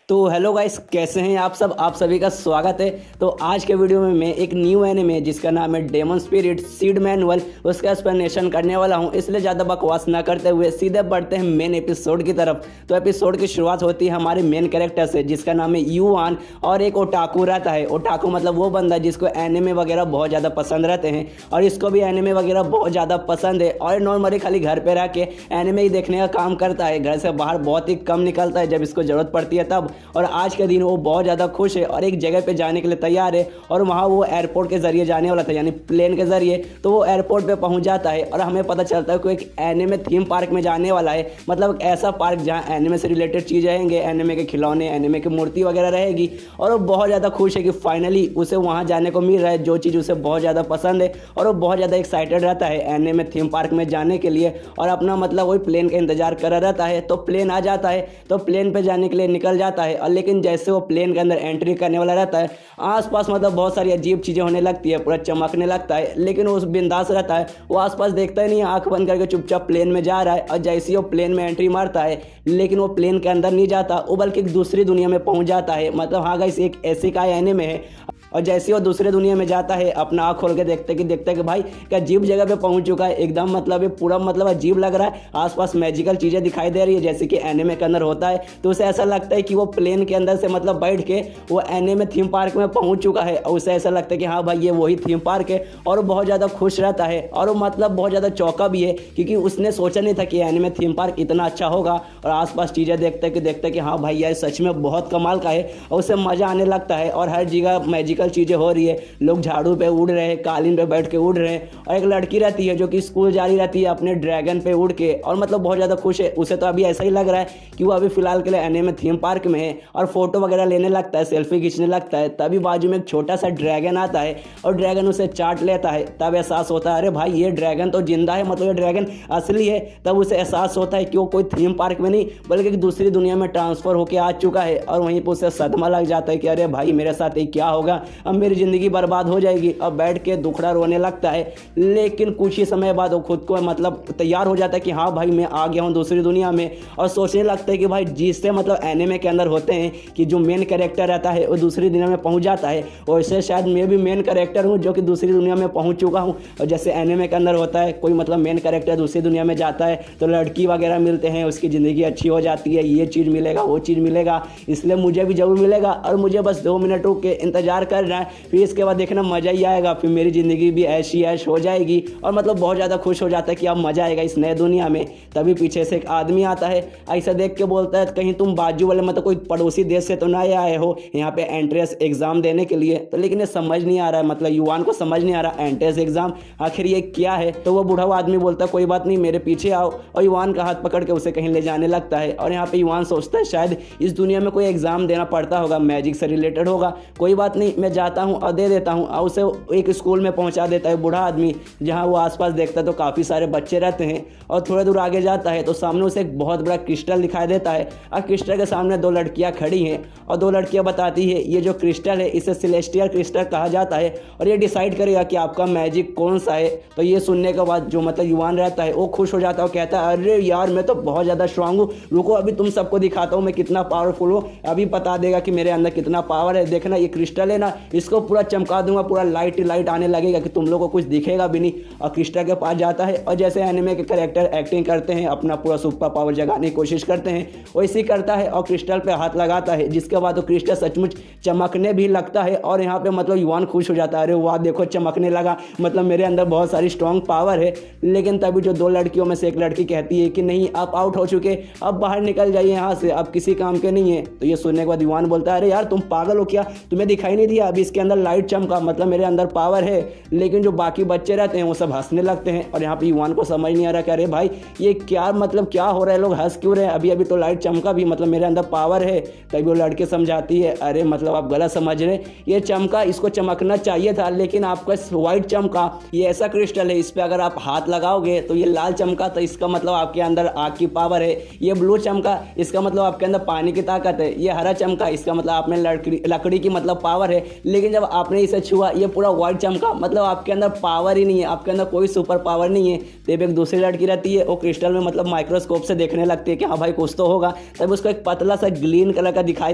तो hello guys, कैसे हैं आप सब। आप सभी का स्वागत है। तो आज के वीडियो में मैं एक न्यू एनिमे जिसका नाम है डेमन स्पिरिट सीड मैनुअल उसका एक्सप्लेनेशन करने वाला हूं। इसलिए ज़्यादा बकवास ना करते हुए सीधे बढ़ते हैं मेन एपिसोड की तरफ। तो एपिसोड की शुरुआत होती है हमारे मेन कैरेक्टर से जिसका नाम है युआन, और एक ओटाकू रहता है। ओटाकू मतलब वो बंदा जिसको एनिमे वगैरह बहुत ज़्यादा पसंद रहते हैं, और इसको भी एनिमे वगैरह बहुत ज़्यादा पसंद है। और नॉर्मली खाली घर पर रह के एनिमे ही देखने का काम करता है, घर से बाहर बहुत ही कम निकलता है जब इसको ज़रूरत पड़ती है तब। और आज के दिन वो बहुत ज़्यादा खुश है और एक जगह पे जाने के लिए तैयार है, और वहाँ वो एयरपोर्ट के ज़रिए जाने वाला था, यानी प्लेन के ज़रिए। तो वो एयरपोर्ट पे पहुँच जाता है और हमें पता चलता है कि एक एनिमे थीम पार्क में जाने वाला है। मतलब ऐसा पार्क जहाँ एनिमे से रिलेटेड चीज़ रहेंगे, एनिमे के खिलौने, एनिमे की मूर्ति वगैरह रहेगी। और वो बहुत ज़्यादा खुश है कि फाइनली उसे वहाँ जाने को मिल रहा है, जो चीज़ उसे बहुत ज़्यादा पसंद है। और वो बहुत ज़्यादा एक्साइटेड रहता है एनिमे थीम पार्क में जाने के लिए, और अपना मतलब वही प्लेन का इंतजार कर रहता है। तो प्लेन आ जाता है, तो प्लेन पे जाने के लिए निकल जाता है। और लेकिन जैसे वो प्लेन के अंदर एंट्री करने वाला रहता है, आसपास मतलब बहुत सारी अजीब चीज़ें होने लगती है, पूरा चमकने लगता है। लेकिन वो बिंदास रहता है, वो आसपास देखता ही नहीं, आंख बंद करके चुपचाप प्लेन में जा रहा है। और जैसे ही वो प्लेन में एंट्री मारता है, लेकिन वो प्लेन के अंदर नहीं जाता, वो बल्कि एक दूसरी दुनिया में पहुंच जाता है। मतलब हाँ गाइस, एक ऐसी का एनिमे है। और जैसे वो दूसरे दुनिया में जाता है, अपना आँख खोल के देखते कि भाई क्या अजीब जगह पे पहुंच चुका है। एकदम मतलब ये पूरा मतलब अजीब लग रहा है, आसपास मैजिकल चीज़ें दिखाई दे रही है जैसे कि एनिमे के अंदर होता है। तो उसे ऐसा लगता है कि वो प्लेन के अंदर से मतलब बैठ के वो एनिमे थीम पार्क में पहुंच चुका है, और उसे ऐसा लगता है कि हाँ भाई ये वही थीम पार्क है। और वो बहुत ज़्यादा खुश रहता है, और वो मतलब बहुत ज़्यादा चौंका भी है, क्योंकि उसने सोचा नहीं था कि एनिमे थीम पार्क इतना अच्छा होगा। और आसपास चीज़ें देखते कि हाँ भाई यार सच में बहुत कमाल का है, और उसे मज़ा आने लगता है। और हर जगह मैजिकल चीज़ें हो रही है, लोग झाड़ू पे उड़ रहे हैं, कालीन पे बैठ के उड़ रहे हैं। और एक लड़की रहती है जो कि स्कूल जा रही रहती है अपने ड्रैगन पे उड़ के, और मतलब बहुत ज़्यादा खुश है। उसे तो अभी ऐसा ही लग रहा है कि वो अभी फिलहाल के लिए एनिमे थीम पार्क में है, और फोटो वगैरह लेने लगता है, सेल्फी खींचने लगता है। तभी बाजू में एक छोटा सा ड्रैगन आता है, और ड्रैगन उसे चाट लेता है। तब एहसास होता है अरे भाई ये ड्रैगन तो जिंदा है, मतलब ये ड्रैगन असली है। तब उसे एहसास होता है कि वो कोई थीम पार्क में नहीं बल्कि एक दूसरी दुनिया में ट्रांसफर होकर आ चुका है। और वहीं पर उसे सदमा लग जाता है कि अरे भाई मेरे साथ ये क्या होगा, अब मेरी ज़िंदगी बर्बाद हो जाएगी। अब बैठ के दुखड़ा रोने लगता है। लेकिन कुछ ही समय बाद वो खुद को मतलब तैयार हो जाता है कि हाँ भाई मैं आ गया हूँ दूसरी दुनिया में। और सोचने लगता है कि भाई जिससे मतलब एनिमे के अंदर होते हैं कि जो मेन कैरेक्टर रहता है वो दूसरी दुनिया में पहुँच जाता है, वैसे शायद मैं भी मेन कैरेक्टर हूँ जो कि दूसरी दुनिया में पहुँच चुका हूँ। और जैसे एनिमे के अंदर होता है कोई मतलब मेन कैरेक्टर दूसरी दुनिया में जाता है तो लड़की वगैरह मिलते हैं, उसकी ज़िंदगी अच्छी हो जाती है, ये चीज़ मिलेगा वो चीज़ मिलेगा, इसलिए मुझे भी जरूर मिलेगा। और मुझे बस 2 मिनट रुक के इंतजार कर रहा है, फिर इसके बाद देखना मज़ा ही आएगा, फिर मेरी ज़िंदगी भी ऐशी ऐश हो जाएगी। और मतलब बहुत ज़्यादा खुश हो जाता है कि अब मज़ा आएगा इस नए दुनिया में। तभी पीछे से एक आदमी आता है, ऐसा देख के बोलता है कहीं तुम बाजू वाले मतलब कोई पड़ोसी देश से तो ना आए हो यहाँ पे एंट्रेंस एग्ज़ाम देने के लिए। तो लेकिन ये समझ नहीं आ रहा है, मतलब युवान को समझ नहीं आ रहा एंट्रेंस एग्ज़ाम आखिर ये क्या है। तो वो बूढ़ा आदमी बोलता है कोई बात नहीं मेरे पीछे आओ, और युवान का हाथ पकड़ के उसे कहीं ले जाने लगता है। और यहाँ पे युवान सोचता है शायद इस दुनिया में कोई एग्ज़ाम देना पड़ता होगा, मैजिक से रिलेटेड होगा, कोई बात नहीं मैं जाता हूँ और दे देता हूँ। और उसे एक स्कूल में पहुंचा देता है बूढ़ा आदमी, जहां वो आसपास देखता है तो काफ़ी सारे बच्चे रहते हैं। और थोड़ा दूर आगे जाता है तो सामने उसे एक बहुत बड़ा क्रिस्टल दिखाई देता है, और क्रिस्टल के सामने 2 लड़कियां खड़ी हैं। और 2 लड़कियां बताती है ये जो क्रिस्टल है इसे सेलेस्टियल क्रिस्टल कहा जाता है, और ये डिसाइड करेगा कि आपका मैजिक कौन सा है। तो ये सुनने के बाद जो मतलब युवान रहता है वो खुश हो जाता है और कहता है अरे यार मैं तो बहुत ज़्यादा स्ट्रांग हूँ, रुको अभी तुम सबको दिखाता हूँ मैं कितना पावरफुल हूँ, अभी बता देगा कि मेरे अंदर कितना पावर है। देखना ये क्रिस्टल है ना, इसको पूरा चमका दूंगा, पूरा लाइट आने लगेगा कि तुम लोगों को कुछ दिखेगा भी नहीं। और क्रिस्टल के पास जाता है, और जैसे एनिमे के कैरेक्टर एक्टिंग करते हैं, अपना पूरा सुपर पावर जगाने की कोशिश करते हैं, वैसे ही करता है और क्रिस्टल पे हाथ लगाता है, जिसके बाद वो क्रिस्टल सचमुच चमकने भी लगता है। और यहाँ पे मतलब युवान खुश हो जाता है, अरे वाह देखो चमकने लगा, मतलब मेरे अंदर बहुत सारी स्ट्रॉन्ग पावर है। लेकिन तभी जो 2 लड़कियों में से एक लड़की कहती है कि नहीं आप आउट हो चुके, अब बाहर निकल जाइए यहाँ से, अब किसी काम के नहीं है। तो ये सुनने के बाद युवान बोलता है अरे यार तुम पागल हो क्या, तुम्हें दिखाई नहीं दिया अभी इसके अंदर लाइट चमका, मतलब मेरे अंदर पावर है। लेकिन जो बाकी बच्चे रहते हैं वो सब हंसने लगते हैं। और यहाँ पे युवान को समझ नहीं आ रहा कि अरे भाई ये क्या मतलब क्या हो रहा है, लोग हंस क्यों रहे हैं, अभी तो लाइट चमका भी, मतलब मेरे अंदर पावर है। तभी वो लड़के समझाती है अरे मतलब आप गलत समझ रहे, ये चमका इसको चमकना चाहिए था, लेकिन आपका वाइट चमका, ये ऐसा क्रिस्टल है इस पर अगर आप हाथ लगाओगे तो ये लाल चमका, तो इसका मतलब आपके अंदर आग की पावर है। ये ब्लू चमका इसका मतलब आपके अंदर पानी की ताकत है। ये हरा चमका इसका मतलब आप में लकड़ी की मतलब पावर है। लेकिन जब आपने इसे छुआ ये पूरा वाइट चमका, मतलब आपके अंदर पावर ही नहीं है, आपके अंदर कोई सुपर पावर नहीं है। तब एक दूसरी लड़की रहती है वो क्रिस्टल में मतलब माइक्रोस्कोप से देखने लगती है कि हाँ भाई कुछ तो होगा। तब उसको एक पतला सा ग्रीन कलर का दिखाई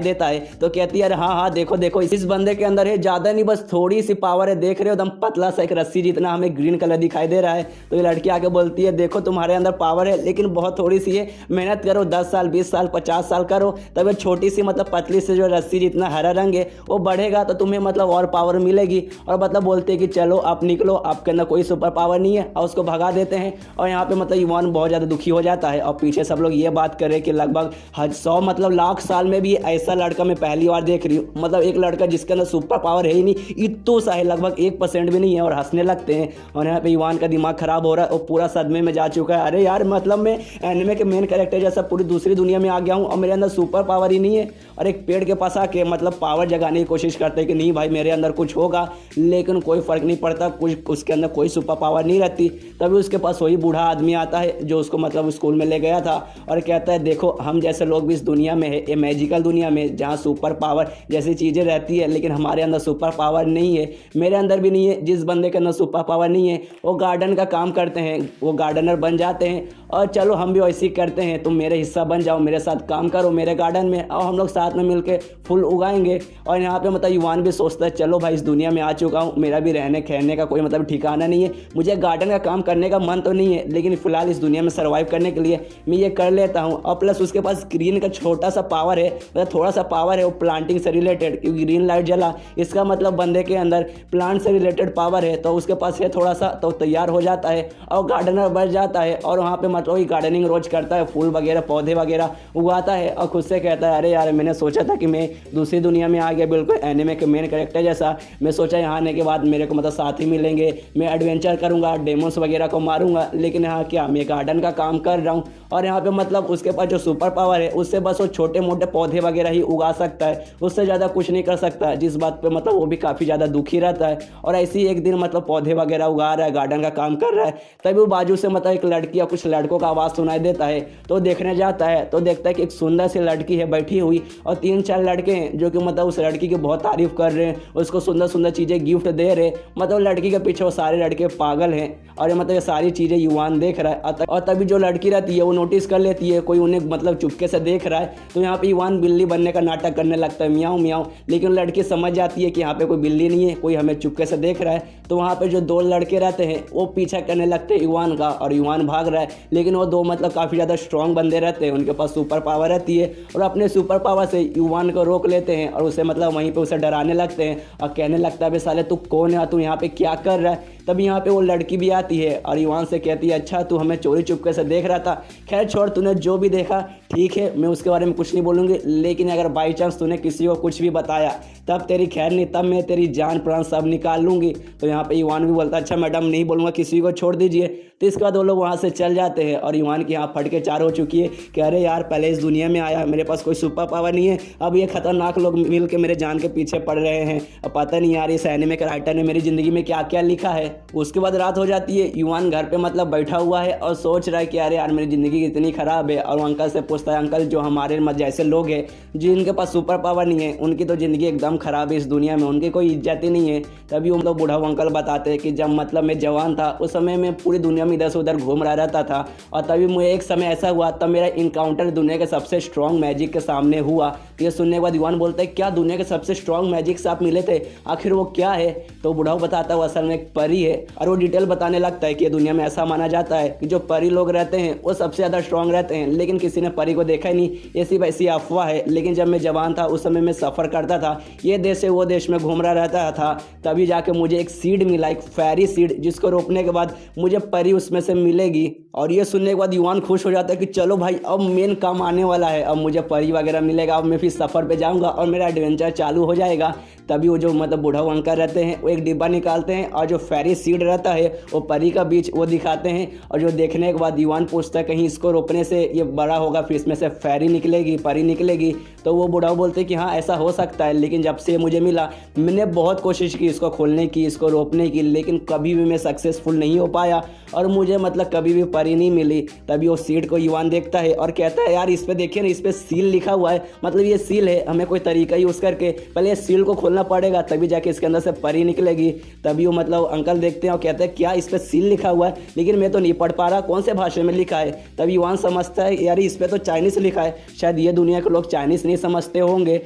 देता है, तो कहती है अरे हाँ हाँ देखो देखो इस बंदे के अंदर है, ज़्यादा नहीं बस थोड़ी सी पावर है, देख रहे हो एकदम पतला सा एक रस्सी जितना हमें ग्रीन कलर दिखाई दे रहा है। तो ये लड़की आके बोलती है देखो तुम्हारे अंदर पावर है लेकिन बहुत थोड़ी सी है, मेहनत करो 10 साल 20 साल 50 साल करो, तब छोटी सी मतलब पतली से जो रस्सी जितना हरा रंग है वो बढ़ेगा तो तुम्हें मतलब और पावर मिलेगी। और मतलब बोलते हैं कि चलो आप निकलो, आपके अंदर कोई सुपर पावर नहीं है, और उसको भगा देते हैं। और यहाँ पे मतलब युवान बहुत ज़्यादा दुखी हो जाता है। और पीछे सब लोग ये बात कर रहे हैं कि लगभग 100 मतलब लाख साल में भी ऐसा लड़का मैं पहली बार देख रही हूँ, मतलब एक लड़का जिसके अंदर सुपर पावर है ही नहीं, इतना सा है लगभग 1% भी नहीं है, और हंसने लगते हैं। और यहाँ पे युवान का दिमाग खराब हो रहा है, वो पूरा सदमे में जा चुका है। अरे यार मतलब मैं एनिमे के मेन कैरेक्टर जैसा पूरी दूसरी दुनिया में आ गया हूँ और मेरे अंदर सुपर पावर ही नहीं है। और एक पेड़ के पास आके मतलब पावर जगाने की कोशिश करते हैं कि नहीं भाई मेरे अंदर कुछ होगा, लेकिन कोई फर्क नहीं पड़ता, कुछ उसके अंदर कोई सुपर पावर नहीं रहती। तभी उसके पास वही बूढ़ा आदमी आता है जो उसको मतलब स्कूल में ले गया था और कहता है देखो हम जैसे लोग भी इस दुनिया में है, ये मैजिकल दुनिया में जहाँ सुपर पावर जैसी चीज़ें रहती है, लेकिन हमारे अंदर सुपर पावर नहीं है, मेरे अंदर भी नहीं है। जिस बंदे के अंदर सुपर पावर नहीं है वो गार्डन का काम करते हैं, वो गार्डनर बन जाते हैं। और चलो हम भी वैसे ही करते हैं, तुम मेरे हिस्सा बन जाओ, मेरे साथ काम करो मेरे गार्डन में, और हम लोग साथ में मिलके फूल उगाएंगे। और यहाँ पे मतलब युवान भी सोचता है चलो भाई इस दुनिया में आ चुका हूँ, मेरा भी रहने खहने का कोई मतलब ठिकाना नहीं है, मुझे गार्डन का काम करने का मन तो नहीं है, लेकिन फिलहाल इस दुनिया में सर्वाइव करने के लिए मैं ये कर लेता हूँ। और प्लस उसके पास ग्रीन का छोटा सा पावर है, मतलब थोड़ा सा पावर है वो प्लांटिंग से रिलेटेड, क्योंकि ग्रीन लाइट जला इसका मतलब बंदे के अंदर प्लांट से रिलेटेड पावर है, तो उसके पास है थोड़ा सा, तो तैयार हो जाता है और गार्डनर बन जाता है। और वहाँ पे मतलब गार्डनिंग रोज करता है, फूल वगैरह पौधे वगैरह उगाता है, और खुद से कहता है अरे यार मैंने सोचा था कि मैं दूसरी दुनिया में आ गया, बिल्कुल एनिमे के मेन कैरेक्टर जैसा। मैं सोचा यहाँ आने के बाद मेरे को मतलब साथी मिलेंगे, मैं एडवेंचर करूँगा, डेमोस वगैरह को मारूंगा, लेकिन यहाँ क्या मैं गार्डन का काम कर रहा हूँ। और यहाँ पे मतलब उसके पास जो सुपर पावर है उससे बस वो छोटे मोटे पौधे वगैरह ही उगा सकता है, उससे ज़्यादा कुछ नहीं कर सकता, जिस बात पे मतलब वो भी काफ़ी ज़्यादा दुखी रहता है। और ऐसे ही एक दिन मतलब पौधे वगैरह उगा रहा है, गार्डन का काम कर रहा है, तभी वो बाजू से मतलब एक लड़की या कुछ लड़कों का आवाज़ सुनाई देता है। तो देखने जाता है तो देखता है कि एक सुंदर सी लड़की है बैठी हुई, और 3-4 लड़के हैं जो कि मतलब उस लड़की की बहुत तारीफ कर रहे हैं, उसको सुंदर सुंदर चीज़ें गिफ्ट दे रहे। मतलब लड़की के पीछे वो सारे लड़के पागल हैं, और मतलब ये सारी चीज़ें युवान देख रहा है। और तभी जो लड़की रहती है वो नोटिस कर लेती है कोई उन्हें मतलब चुपके से देख रहा है, तो यहाँ पे युवान बिल्ली बनने का नाटक करने लगता है, मियाऊं मियाऊं। लेकिन लड़की समझ जाती है कि यहाँ पे कोई बिल्ली नहीं है, कोई हमें चुपके से देख रहा है। तो वहाँ पे जो 2 लड़के रहते हैं वो पीछा करने लगते हैं युवान का, और युवान भाग रहा है, लेकिन वो 2 मतलब काफ़ी ज़्यादा स्ट्रॉन्ग बंदे रहते हैं, उनके पास सुपर पावर रहती है, और अपने सुपर पावर से युवान को रोक लेते हैं और उसे मतलब वहीं पर उसे डराने लगते हैं और कहने लगता है बे साले तू कौन है, तू यहाँ पे क्या कर रहा है। तब यहाँ पे वो लड़की भी आती है और युवान से कहती है अच्छा तू हमें चोरी चुपके से देख रहा था, खैर छोड़, तूने जो भी देखा ठीक है, मैं उसके बारे में कुछ नहीं बोलूँगी, लेकिन अगर बाई चांस तूने किसी को कुछ भी बताया तब तेरी खैर नहीं, तब मैं तेरी जान प्राण सब निकाल लूँगी। तो यहाँ पे युवान भी बोलता है अच्छा मैडम नहीं बोलूँगा, किसी को छोड़ दीजिए। तो इसके बाद वो लोग वहाँ से चल जाते हैं, और युवान की यहाँ फट के चार हो चुकी है कि अरे यार पहले इस दुनिया में आया, मेरे पास कोई सुपर पावर नहीं है, अब ये खतरनाक लोग मिल के मेरे जान के पीछे पड़ रहे हैं, अब पता नहीं यार इस एनिमे के राइटर ने मेरी ज़िंदगी में क्या क्या लिखा है। उसके बाद रात हो जाती है, युवान घर पे मतलब बैठा हुआ है और सोच रहा है कि अरे यार मेरी ज़िंदगी इतनी ख़राब है। और अंकल से पूछता है अंकल जो हमारे जैसे लोग हैं जिनके पास सुपर पावर नहीं है उनकी तो ज़िंदगी एकदम ख़राब है, इस दुनिया में उनकी कोई इज्जत ही नहीं है। तभी वो लोग बूढ़ा अंकल बताते हैं कि जब मतलब मैं जवान था उस समय मैं पूरी दुनिया में इधर से उधर घूम रहा रहता था, और तभी मुझे एक समय ऐसा हुआ तब मेरा इनकाउंटर दुनिया के सबसे स्ट्रॉन्ग मैजिक के सामने हुआ। तो ये सुनने के बाद युवान बोलता है क्या दुनिया के सबसे स्ट्रॉन्ग मैजिक से आप मिले थे, आखिर वो क्या है। तो बूढ़ा बताता है वो असल में एक परी है, और वो डिटेल बताने लगता है कि दुनिया में ऐसा माना जाता है कि जो परी लोग रहते हैं वो सबसे ज़्यादा स्ट्रॉन्ग रहते हैं, लेकिन किसी ने परी को देखा ही नहीं, ये सिर्फ ऐसी अफवाह है। लेकिन जब मैं जवान था उस समय मैं सफ़र करता था, ये देश से वो देश में घूम रहा रहता था, तभी जाके मुझे एक सीड मिला, एक फेरी सीड, जिसको रोपने के बाद मुझे परी उसमें से मिलेगी। और ये सुनने के बाद युवान खुश हो जाता है कि चलो भाई अब मेन काम आने वाला है, अब मुझे परी वगैरह मिलेगा, अब मैं फिर सफ़र पे जाऊंगा और मेरा एडवेंचर चालू हो जाएगा। तभी वो जो मतलब बूढ़ा अंकल रहते हैं वो एक डिब्बा निकालते हैं, और जो फेरी सीड रहता है वो परी का बीज वो दिखाते हैं, और जो देखने के बाद युवान पूछता है कहीं इसको रोपने से ये बड़ा होगा फिर इसमें से फेरी निकलेगी, परी निकलेगी। तो वो बूढ़ा बोलते हैं कि हाँ ऐसा हो सकता है, लेकिन जब से मुझे मिला मैंने बहुत कोशिश की इसको खोलने की, इसको रोपने की, लेकिन कभी भी मैं सक्सेसफुल नहीं हो पाया, और मुझे मतलब कभी भी परी परी नहीं मिली। तभी वो सीड को युवान देखता है और कहता है यार इस पे देखिए ना, इस पे सील लिखा हुआ है, मतलब ये सील है, हमें कोई तरीका यूज़ करके पहले ये सील को खोलना पड़ेगा तभी जाके इसके अंदर से परी निकलेगी। तभी वो मतलब अंकल देखते हैं और कहते हैं क्या इस पे सील लिखा हुआ है, लेकिन मैं तो नहीं पढ़ पा रहा, कौन से भाषा में लिखा है। तभी युवान समझता है यार इस पे तो चाइनीज़ लिखा है, शायद ये दुनिया के लोग चाइनीज़ नहीं समझते होंगे,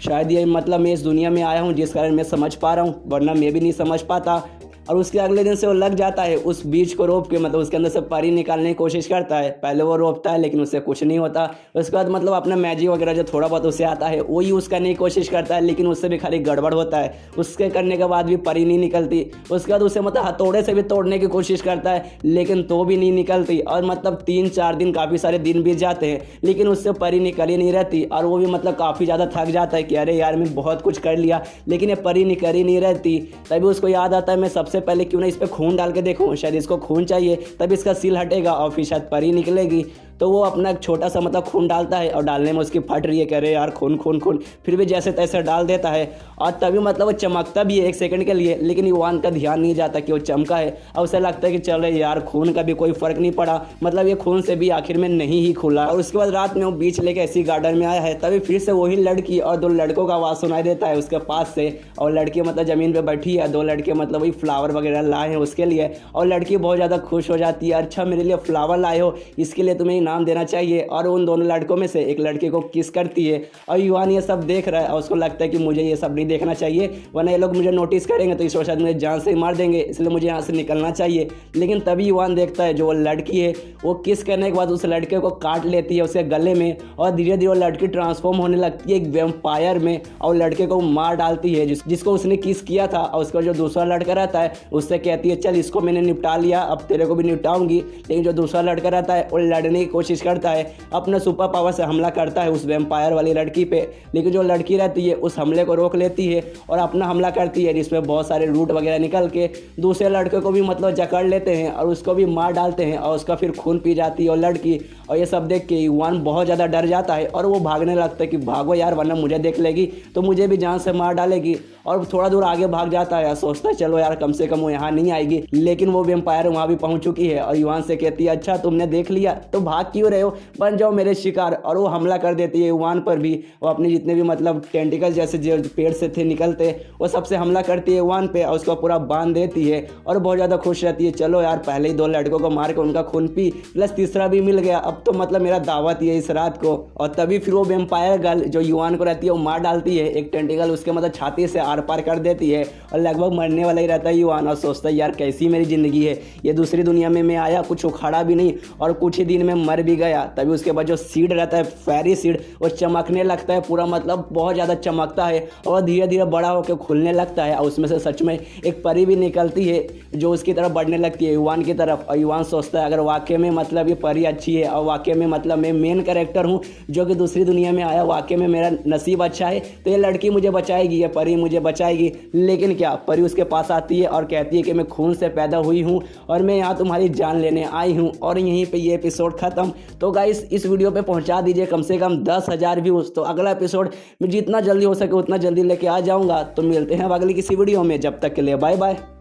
शायद ये मतलब मैं इस दुनिया में आया हूँ जिस कारण मैं समझ पा रहा हूँ, वरना मैं भी नहीं समझ पाता। और उसके अगले दिन से वो लग जाता है उस बीज को रोप के, मतलब उसके अंदर से परी निकालने की कोशिश करता है। पहले वो रोपता है लेकिन उससे कुछ नहीं होता। उसके बाद मतलब अपना मैजिक वगैरह जो थोड़ा बहुत उसे आता है वो यूज़ करने की कोशिश करता है, लेकिन उससे भी खाली गड़बड़ होता है। उसके करने के बाद भी परी नहीं निकलती। उसके बाद उसे मतलब हथौड़े से भी तोड़ने की कोशिश करता है लेकिन तो भी नहीं निकलती। और मतलब 3-4 दिन, काफ़ी सारे दिन बीत जाते हैं लेकिन उससे परी निकल ही नहीं रहती। और वो भी मतलब काफ़ी ज़्यादा थक जाता है कि अरे यार मैं बहुत कुछ कर लिया लेकिन ये परी निकल ही नहीं रहती। तभी उसको याद आता है मैं सबसे पहले क्यों ना इस पर खून डाल के देखूं, शायद इसको खून चाहिए, तब इसका सील हटेगा और फिर शायद परी निकलेगी। तो वो अपना एक छोटा सा मतलब खून डालता है और डालने में उसकी फट रही है, कह रहे यार खून खून खून, फिर भी जैसे तैसे डाल देता है। और तभी मतलब वो चमकता भी है 1 सेकंड के लिए, लेकिन युवान का ध्यान नहीं जाता कि वो चमका है। और उसे लगता है कि चलो यार खून का भी कोई फ़र्क नहीं पड़ा, मतलब ये खून से भी आखिर में नहीं ही खुला। और उसके बाद रात में वो बीच लेके ऐसी गार्डन में आया है, तभी फिर से वही लड़की और 2 लड़कों का आवाज़ सुनाई देता है उसके पास से। और लड़की मतलब ज़मीन पर बैठी है, 2 लड़के मतलब वही फ्लावर वगैरह लाए हैं उसके लिए। और लड़की बहुत ज़्यादा खुश हो जाती है, अच्छा मेरे लिए फ्लावर लाए हो, इसके लिए तुम्हें इनाम देना चाहिए। और उन दोनों लड़कों में से एक लड़के को किस करती है। और युवान ये सब देख रहा है और उसको लगता है कि मुझे ये सब नहीं देखना चाहिए, वरना ये लोग मुझे नोटिस करेंगे तो इस वजह से मुझे जान से ही मार देंगे, इसलिए मुझे यहाँ से निकलना चाहिए। लेकिन तभी युवान देखता है जो वो लड़की है वो किस करने के बाद उस लड़के को काट लेती है उसके गले में। और धीरे धीरे वो लड़की ट्रांसफॉर्म होने लगती है एक वैम्पायर में और लड़के को मार डालती है जिसको उसने किस किया था। और उसका जो दूसरा लड़का रहता है उससे कहती है चल इसको मैंने निपटा लिया, अब तेरे को भी निपटाऊंगी। लेकिन जो दूसरा लड़का रहता है वो लड़ने की कोशिश करता है, अपने सुपर पावर से हमला करता है उस वैम्पायर वाली लड़की पे। लेकिन जो लड़की रहती है उस हमले को रोक लेती है और अपना हमला करती है, जिसमें बहुत सारे रूट वगैरह निकल के दूसरे लड़के को भी मतलब जकड़ लेते हैं और उसको भी मार डालते हैं। और उसका फिर खून पी जाती है और लड़की। और ये सब देख के युवान बहुत ज़्यादा डर जाता है और वो भागने लगता है कि भागो यार, वरना मुझे देख लेगी तो मुझे भी जान से मार डालेगी। और थोड़ा दूर आगे भाग जाता है, सोचता है चलो यार कम से कम वो यहाँ नहीं आएगी। लेकिन वो वैम्पायर वहाँ भी पहुँच चुकी है और युवान से कहती है अच्छा तुमने देख लिया तो भाग क्यों रहे हो, बन जाओ मेरे शिकार। और वो हमला कर देती है युवान पर भी। वो अपने जितने भी मतलब टेंटिकल जैसे जो पेड़ से थे निकलते वो सबसे हमला करती है युवान पे और उसको पूरा बांध देती है। और बहुत ज़्यादा खुश रहती है, चलो यार पहले ही 2 लड़कों को मार के उनका खून पी, प्लस तीसरा भी मिल गया, अब तो मतलब मेरा दावत ही है इस रात को। और तभी फिर वो वैम्पायर गर्ल जो युवान को रहती है वो मार डालती है, एक टेंटिकल उसके मतलब छाती से आर पार कर देती है और लगभग मरने वाला ही रहता है युवान। और सोचता है यार कैसी मेरी ज़िंदगी है, ये दूसरी दुनिया में मैं आया, कुछ उखाड़ा भी नहीं और कुछ ही दिन में मर भी गया। तभी उसके बाद जो सीड रहता है फेरी सीड वो चमकने लगता है पूरा, मतलब बहुत ज़्यादा चमकता है और धीरे धीरे बड़ा होकर खुलने लगता है। और उसमें से सच में एक परी भी निकलती है जो उसकी तरफ बढ़ने लगती है युवान की तरफ। और युवान सोचता है अगर वाकई में मतलब ये परी अच्छी है और वाकई में मतलब मैं मेन कैरेक्टर हूँ जो कि दूसरी दुनिया में आया, वाकई में मेरा नसीब अच्छा है तो ये लड़की मुझे बचाएगी, ये परी मुझे बचाएगी। लेकिन क्या, परी उसके पास आती है और कहती है कि मैं खून से पैदा हुई हूँ और मैं यहाँ तुम्हारी जान लेने आई हूँ। और यहीं पे ये एपिसोड ख़त्म। तो गाइस इस वीडियो पे पहुँचा दीजिए कम से कम 10,000 व्यूज़, तो अगला एपिसोड मैं जितना जल्दी हो सके उतना जल्दी लेके आ जाऊँगा। तो मिलते हैं अब अगली किसी वीडियो में, जब तक के लिए बाय बाय।